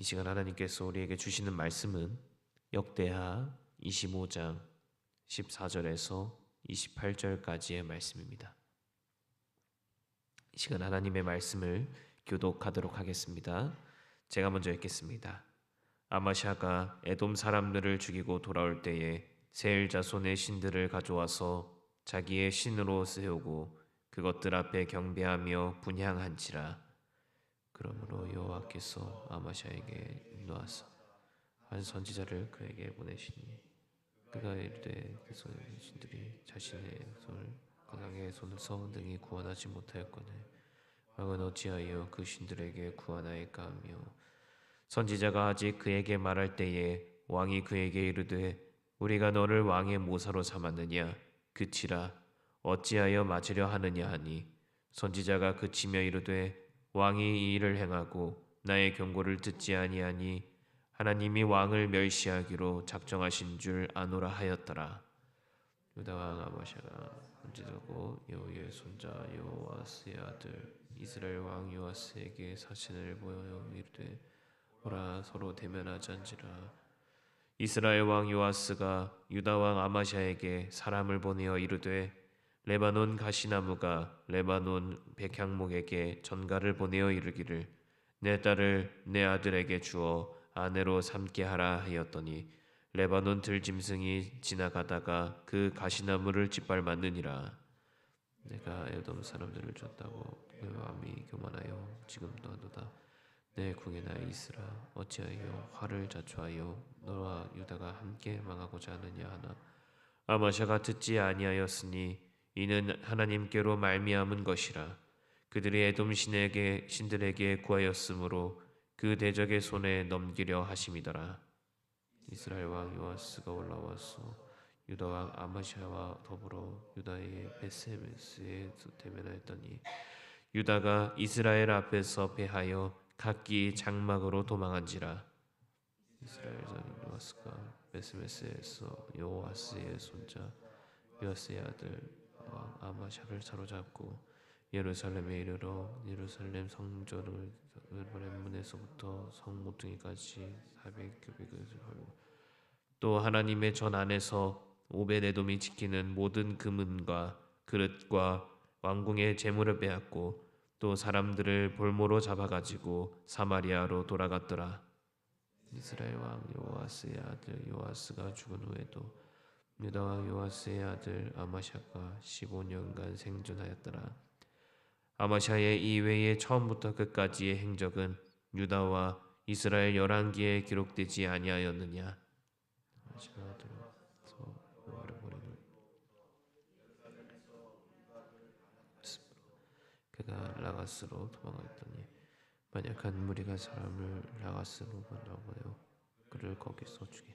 이 시간 하나님께서 우리에게 주시는 말씀은 역대하 25장 14절에서 28절까지의 말씀입니다. 이 시간 하나님의 말씀을 교독하도록 하겠습니다. 제가 먼저 읽겠습니다. 아마샤가 에돔 사람들을 죽이고 돌아올 때에 세일 자손의 신들을 가져와서 자기의 신으로 세우고 그것들 앞에 경배하며 분향한지라. 그러므로 여호와께서 아마샤에게 인도하사 한 선지자를 그에게 보내시니 그가 이르되 그 신들이 자신의 손을 강의 손을 써 등이 구원하지 못하였거늘 왕은 어찌하여 그 신들에게 구하나이까 하며 선지자가 아직 그에게 말할 때에 왕이 그에게 이르되 우리가 너를 왕의 모사로 삼았느냐 그치라 어찌하여 맞으려 하느냐 하니 선지자가 그치며 이르되 왕이 이 일을 행하고 나의 경고를 듣지 아니하니 하나님이 왕을 멸시하기로 작정하신 줄 아노라 하였더라. 유다 왕 아마샤가 선지자고 여호의 손자 여호아스의 아들 이스라엘 왕 요아스에게 사신을 보여 이르되 오라 서로 대면하자니라. 이스라엘 왕 요아스가 유다 왕 아마샤에게 사람을 보내어 이르되 레바논 가시나무가 레바논 백향목에게 전가를 보내어 이르기를 내 딸을 내 아들에게 주어 아내로 삼게 하라 하였더니 레바논 들짐승이 지나가다가 그 가시나무를 짓밟았느니라. 내가 에돔 사람들을 줬다고 그 마음이 교만하여 지금도 하도다. 내 궁에 나 있으라. 어찌하여 화를 자초하여 너와 유다가 함께 망하고자 하느냐 하나 아마샤가 듣지 아니하였으니 이는 하나님께로 말미암은 것이라. 그들이 에돔 신들에게 구하였으므로 그 대적의 손에 넘기려 하심이더라. 이스라엘 왕 요아스가 올라와서 유다 왕 아마샤와 더불어 유다의 베세메스에 대면하였더니 유다가 이스라엘 앞에서 패하여 각기 장막으로 도망한지라. 이스라엘 왕 요아스가 베세메스에서 요아스의 손자 요아스의 아들 왕 아마샤를 사로잡고 예루살렘에 이르러 예루살렘 성전을 문에서부터 성 모퉁이까지 400규빗을 헐고 또 하나님의 전 안에서 오벳에돔이 지키는 모든 금은과 그릇과 왕궁의 재물을 빼앗고 또 사람들을 볼모로 잡아가지고 사마리아로 돌아갔더라. 이스라엘 왕 요아스의 아들 요아스가 죽은 후에도 유다 왕 요아스의 아들 아마샤가 15년간 생존하였더라. 아마샤의 이외의 처음부터 끝까지의 행적은 유다와 이스라엘 열왕기에 기록되지 아니하였느냐. 아마샤가 들어서 여호와를 버리고 그가 라가스로 도망하였더니 만약한 무리가 사람을 라가스로 보내어 그를 거기서 죽이.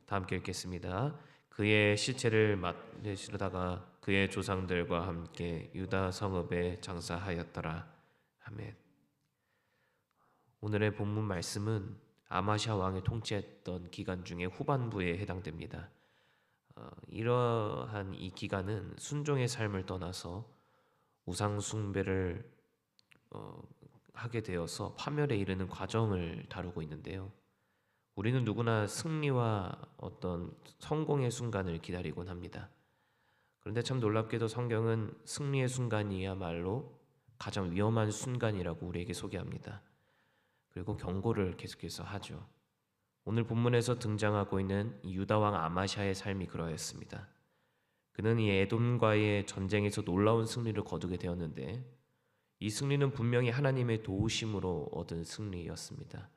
다 함께 읽겠습니다. 그의 시체를 맞으시다가 그의 조상들과 함께 유다 성읍에 장사하였더라. 아멘. 오늘의 본문 말씀은 아마샤 왕이 통치했던 기간 중에 후반부에 해당됩니다. 이러한 이 기간은 순종의 삶을 떠나서 우상 숭배를 하게 되어서 파멸에 이르는 과정을 다루고 있는데요. 우리는 누구나 승리와 어떤 성공의 순간을 기다리곤 합니다. 그런데 참 놀랍게도 성경은 승리의 순간이야말로 가장 위험한 순간이라고 우리에게 소개합니다. 그리고 경고를 계속해서 하죠. 오늘 본문에서 등장하고 있는 유다 왕 아마샤의 삶이 그러했습니다. 그는 이 에돔과의 전쟁에서 놀라운 승리를 거두게 되었는데 이 승리는 분명히 하나님의 도우심으로 얻은 승리였습니다.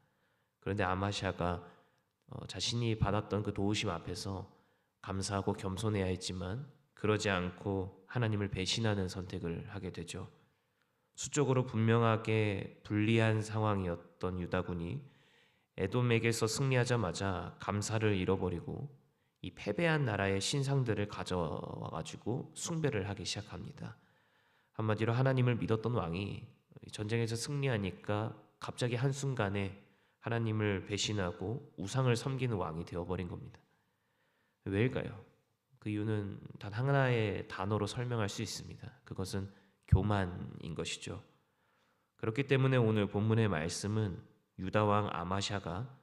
그런데 아마샤가 자신이 받았던 그 도우심 앞에서 감사하고 겸손해야 했지만 그러지 않고 하나님을 배신하는 선택을 하게 되죠. 수적으로 분명하게 불리한 상황이었던 유다군이 에돔에게서 승리하자마자 감사를 잃어버리고 이 패배한 나라의 신상들을 가져와 가지고 숭배를 하기 시작합니다. 한마디로 하나님을 믿었던 왕이 전쟁에서 승리하니까 갑자기 한순간에 하나님을 배신하고 우상을 섬기는 왕이 되어버린 겁니다. 왜일까요? 그 이유는 단 하나의 단어로 설명할 수 있습니다. 그것은 교만인 것이죠. 그렇기 때문에 오늘 본문의 말씀은 유다 왕 아마샤가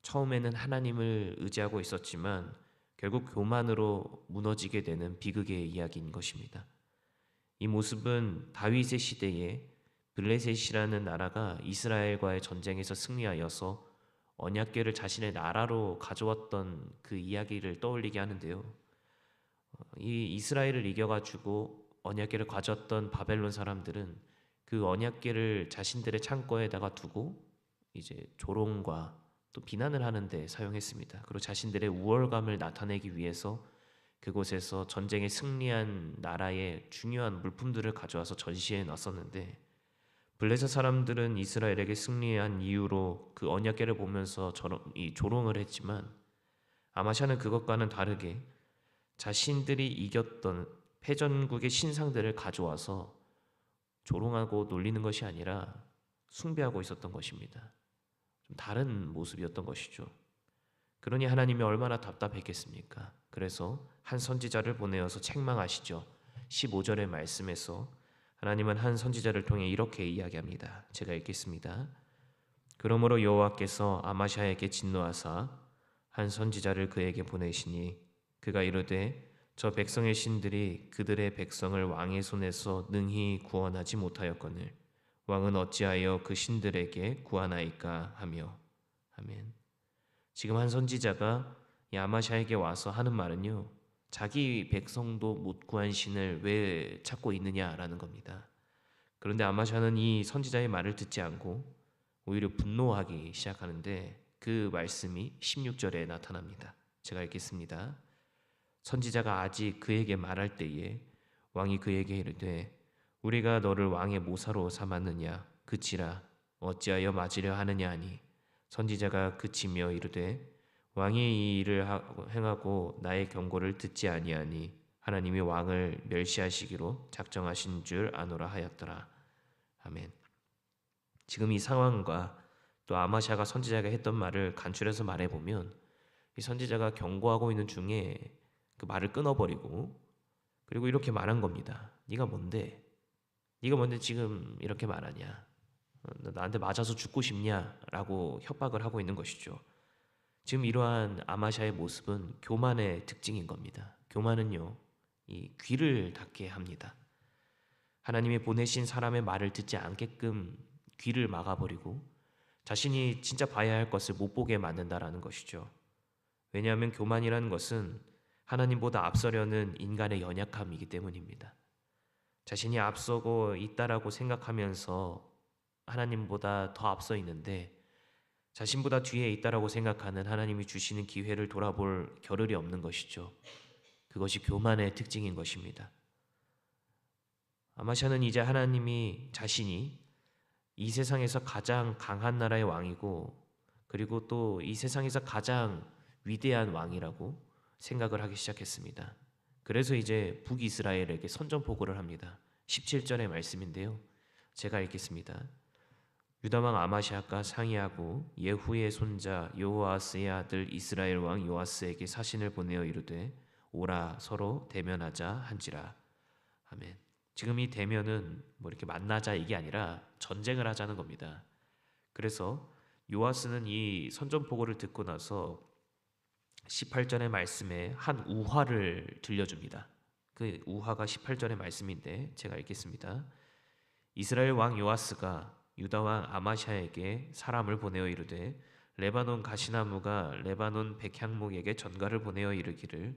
처음에는 하나님을 의지하고 있었지만 결국 교만으로 무너지게 되는 비극의 이야기인 것입니다. 이 모습은 다윗의 시대에 블레셋이라는 나라가 이스라엘과의 전쟁에서 승리하여서 언약궤를 자신의 나라로 가져왔던 그 이야기를 떠올리게 하는데요. 이 이스라엘을 이겨가지고 언약궤를 가져왔던 바벨론 사람들은 그 언약궤를 자신들의 창고에다가 두고 이제 조롱과 또 비난을 하는데 사용했습니다. 그리고 자신들의 우월감을 나타내기 위해서 그곳에서 전쟁에 승리한 나라의 중요한 물품들을 가져와서 전시해 놨었는데, 블레셋 사람들은 이스라엘에게 승리한 이유로 그 언약궤를 보면서 조롱을 했지만, 아마샤는 그것과는 다르게 자신들이 이겼던 패전국의 신상들을 가져와서 조롱하고 놀리는 것이 아니라 숭배하고 있었던 것입니다. 좀 다른 모습이었던 것이죠. 그러니 하나님이 얼마나 답답했겠습니까? 그래서 한 선지자를 보내어서 책망하시죠. 15절의 말씀에서 하나님은 한 선지자를 통해 이렇게 이야기합니다. 제가 읽겠습니다. 그러므로 여호와께서 아마샤에게 진노하사 한 선지자를 그에게 보내시니 그가 이르되 저 백성의 신들이 그들의 백성을 왕의 손에서 능히 구원하지 못하였거늘 왕은 어찌하여 그 신들에게 구하나이까 하며. 아멘. 지금 한 선지자가 이 아마샤에게 와서 하는 말은요, 자기 백성도 못 구한 신을 왜 찾고 있느냐라는 겁니다. 그런데 아마샤는 이 선지자의 말을 듣지 않고 오히려 분노하기 시작하는데, 그 말씀이 16절에 나타납니다. 제가 읽겠습니다. 선지자가 아직 그에게 말할 때에 왕이 그에게 이르되 우리가 너를 왕의 모사로 삼았느냐 그치라 어찌하여 맞으려 하느냐 하니, 선지자가 그치며 이르되 왕이 이 일을 행하고 나의 경고를 듣지 아니하니 하나님이 왕을 멸시하시기로 작정하신 줄 아노라 하였더라. 아멘. 지금 이 상황과 또 아마샤가 선지자가 했던 말을 간추려서 말해보면, 이 선지자가 경고하고 있는 중에 그 말을 끊어버리고, 그리고 이렇게 말한 겁니다. 네가 뭔데? 네가 뭔데 지금 이렇게 말하냐? 너 나한테 맞아서 죽고 싶냐? 라고 협박을 하고 있는 것이죠. 지금 이러한 아마샤의 모습은 교만의 특징인 겁니다. 교만은요, 이 귀를 닫게 합니다. 하나님이 보내신 사람의 말을 듣지 않게끔 귀를 막아버리고 자신이 진짜 봐야 할 것을 못 보게 만든다라는 것이죠. 왜냐하면 교만이라는 것은 하나님보다 앞서려는 인간의 연약함이기 때문입니다. 자신이 앞서고 있다라고 생각하면서 하나님보다 더 앞서 있는데, 자신보다 뒤에 있다라고 생각하는 하나님이 주시는 기회를 돌아볼 겨를이 없는 것이죠. 그것이 교만의 특징인 것입니다. 아마샤는 이제 하나님이 자신이 이 세상에서 가장 강한 나라의 왕이고, 그리고 또 이 세상에서 가장 위대한 왕이라고 생각을 하기 시작했습니다. 그래서 이제 북이스라엘에게 선전포고를 합니다. 17절의 말씀인데요. 제가 읽겠습니다. 유다왕 아마시아가 상의하고 예후의 손자 요아스의 아들 이스라엘 왕 요아스에게 사신을 보내어 이르되 오라 서로 대면하자 한지라. 아멘. 지금 이 대면은 뭐 이렇게 만나자 이게 아니라 전쟁을 하자는 겁니다. 그래서 요아스는 이 선전포고를 듣고 나서 18절의 말씀에 한 우화를 들려줍니다. 그 우화가 18절의 말씀인데 제가 읽겠습니다. 이스라엘 왕 요아스가 유다 왕 아마샤에게 사람을 보내어 이르되 레바논 가시나무가 레바논 백향목에게 전가를 보내어 이르기를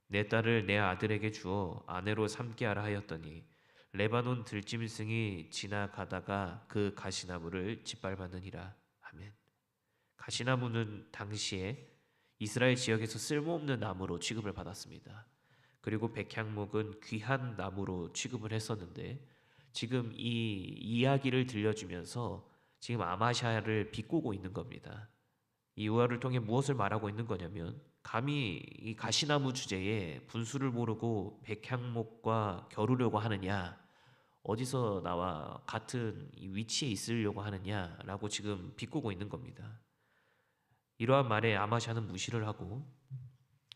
내 딸을 내 아들에게 주어 아내로 삼게 하라 하였더니 레바논 들짐승이 지나가다가 그 가시나무를 짓밟았느니라. 아멘. 가시나무는 당시에 이스라엘 지역에서 쓸모없는 나무로 취급을 받았습니다. 그리고 백향목은 귀한 나무로 취급을 했었는데, 지금 이 이야기를 들려주면서 지금 아마샤를 비꼬고 있는 겁니다. 이 우화를 통해 무엇을 말하고 있는 거냐면, 감히 이 가시나무 주제에 분수를 모르고 백향목과 겨루려고 하느냐, 어디서 나와 같은 위치에 있으려고 하느냐라고 지금 비꼬고 있는 겁니다. 이러한 말에 아마샤는 무시를 하고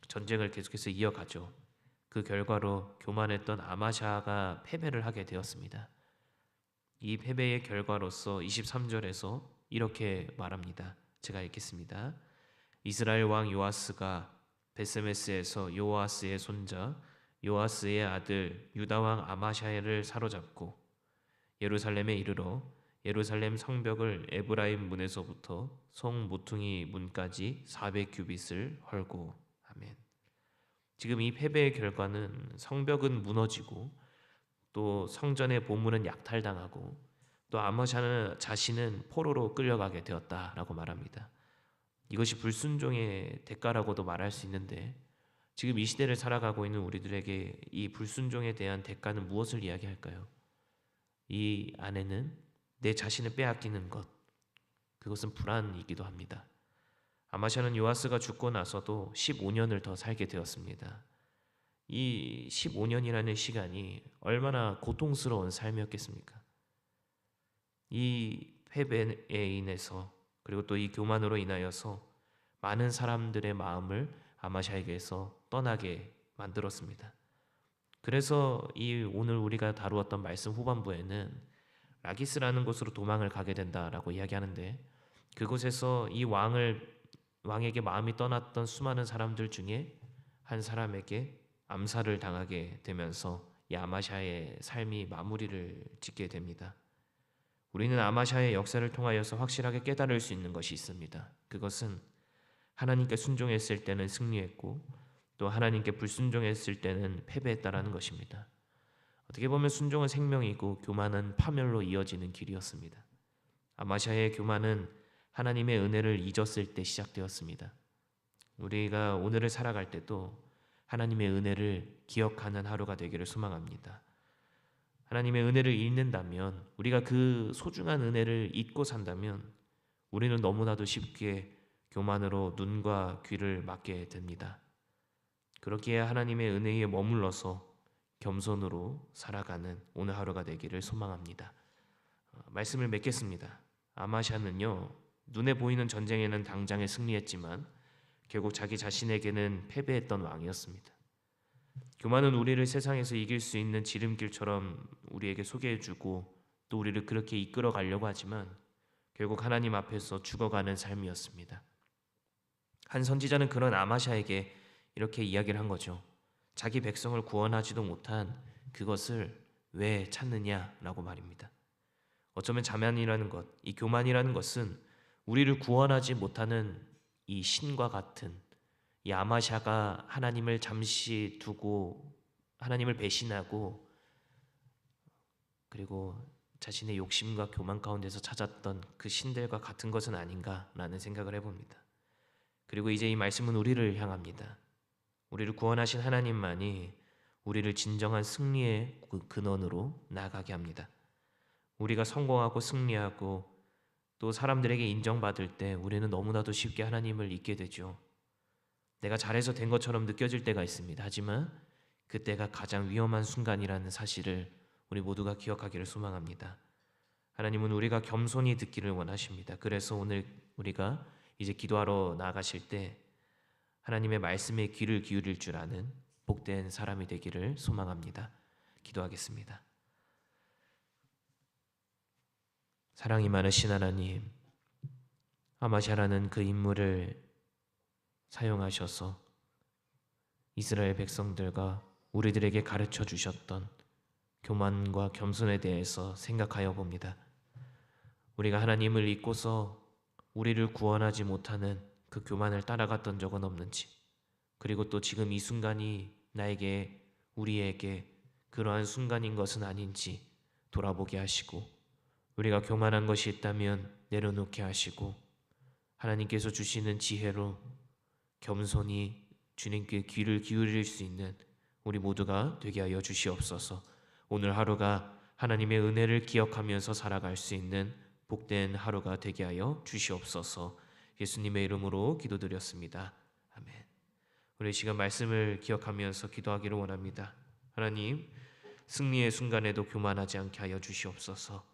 전쟁을 계속해서 이어가죠. 그 결과로 교만했던 아마샤가 패배를 하게 되었습니다. 이 패배의 결과로서 23절에서 이렇게 말합니다. 제가 읽겠습니다. 이스라엘 왕 요아스가 베스메스에서 요아스의 손자 요아스의 아들 유다 왕 아마샤야를 사로잡고 예루살렘에 이르러 예루살렘 성벽을 에브라임 문에서부터 성 모퉁이 문까지 400규빗을 헐고. 아멘. 지금 이 패배의 결과는 성벽은 무너지고 또 성전의 보물은 약탈당하고 또 아마샤는 자신은 포로로 끌려가게 되었다라고 말합니다. 이것이 불순종의 대가라고도 말할 수 있는데 지금 이 시대를 살아가고 있는 우리들에게 이 불순종에 대한 대가는 무엇을 이야기할까요? 이 안에는 내 자신을 빼앗기는 것, 그것은 불안이기도 합니다. 아마샤는 요아스가 죽고 나서도 15년을 더 살게 되었습니다. 이 15년이라는 시간이 얼마나 고통스러운 삶이었겠습니까? 이 패배에 인해서 그리고 또 이 교만으로 인하여서 많은 사람들의 마음을 아마샤에게서 떠나게 만들었습니다. 그래서 이 오늘 우리가 다루었던 말씀 후반부에는 라기스라는 곳으로 도망을 가게 된다라고 이야기하는데 그곳에서 이 왕에게 마음이 떠났던 수많은 사람들 중에 한 사람에게 암살을 당하게 되면서 이 아마샤의 삶이 마무리를 짓게 됩니다. 우리는 아마샤의 역사를 통하여서 확실하게 깨달을 수 있는 것이 있습니다. 그것은 하나님께 순종했을 때는 승리했고 또 하나님께 불순종했을 때는 패배했다라는 것입니다. 어떻게 보면 순종은 생명이고 교만은 파멸로 이어지는 길이었습니다. 아마샤의 교만은 하나님의 은혜를 잊었을 때 시작되었습니다. 우리가 오늘을 살아갈 때도 하나님의 은혜를 기억하는 하루가 되기를 소망합니다. 하나님의 은혜를 잊는다면, 우리가 그 소중한 은혜를 잊고 산다면 우리는 너무나도 쉽게 교만으로 눈과 귀를 막게 됩니다. 그렇기에 하나님의 은혜에 머물러서 겸손으로 살아가는 오늘 하루가 되기를 소망합니다. 말씀을 맺겠습니다. 아마샤는요, 눈에 보이는 전쟁에는 당장에 승리했지만 결국 자기 자신에게는 패배했던 왕이었습니다. 교만은 우리를 세상에서 이길 수 있는 지름길처럼 우리에게 소개해주고 또 우리를 그렇게 이끌어 가려고 하지만 결국 하나님 앞에서 죽어가는 삶이었습니다. 한 선지자는 그런 아마샤에게 이렇게 이야기를 한 거죠. 자기 백성을 구원하지도 못한 그것을 왜 찾느냐라고 말입니다. 어쩌면 자만이라는 것, 이 교만이라는 것은 우리를 구원하지 못하는 이 신과 같은 이 아마샤가 하나님을 잠시 두고 하나님을 배신하고 그리고 자신의 욕심과 교만 가운데서 찾았던 그 신들과 같은 것은 아닌가라는 생각을 해봅니다. 그리고 이제 이 말씀은 우리를 향합니다. 우리를 구원하신 하나님만이 우리를 진정한 승리의 근원으로 나아가게 합니다. 우리가 성공하고 승리하고 또 사람들에게 인정받을 때 우리는 너무나도 쉽게 하나님을 잊게 되죠. 내가 잘해서 된 것처럼 느껴질 때가 있습니다. 하지만 그때가 가장 위험한 순간이라는 사실을 우리 모두가 기억하기를 소망합니다. 하나님은 우리가 겸손히 듣기를 원하십니다. 그래서 오늘 우리가 이제 기도하러 나아가실 때 하나님의 말씀에 귀를 기울일 줄 아는 복된 사람이 되기를 소망합니다. 기도하겠습니다. 사랑이 많으신 하나님, 아마샤라는 그 인물을 사용하셔서 이스라엘 백성들과 우리들에게 가르쳐 주셨던 교만과 겸손에 대해서 생각하여 봅니다. 우리가 하나님을 잊고서 우리를 구원하지 못하는 그 교만을 따라갔던 적은 없는지, 그리고 또 지금 이 순간이 나에게, 우리에게 그러한 순간인 것은 아닌지 돌아보게 하시고, 우리가 교만한 것이 있다면 내려놓게 하시고, 하나님께서 주시는 지혜로 겸손히 주님께 귀를 기울일 수 있는 우리 모두가 되게 하여 주시옵소서. 오늘 하루가 하나님의 은혜를 기억하면서 살아갈 수 있는 복된 하루가 되게 하여 주시옵소서. 예수님의 이름으로 기도드렸습니다. 아멘. 우리 시간 말씀을 기억하면서 기도하기를 원합니다. 하나님, 승리의 순간에도 교만하지 않게 하여 주시옵소서.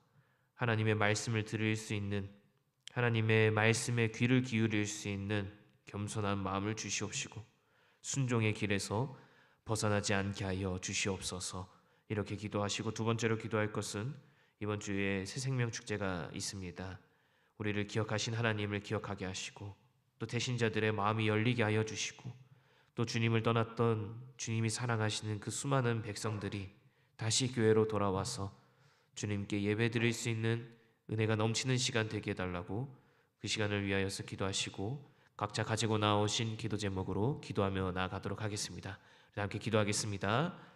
하나님의 말씀을 들을 수 있는, 하나님의 말씀에 귀를 기울일 수 있는 겸손한 마음을 주시옵시고 순종의 길에서 벗어나지 않게 하여 주시옵소서. 이렇게 기도하시고 두 번째로 기도할 것은 이번 주에 새생명 축제가 있습니다. 우리를 기억하신 하나님을 기억하게 하시고 또 대신자들의 마음이 열리게 하여 주시고 또 주님을 떠났던 주님이 사랑하시는 그 수많은 백성들이 다시 교회로 돌아와서 주님께 예배드릴 수 있는 은혜가 넘치는 시간 되게 해달라고 그 시간을 위하여서 기도하시고 각자 가지고 나오신 기도 제목으로 기도하며 나아가도록 하겠습니다. 함께 기도하겠습니다.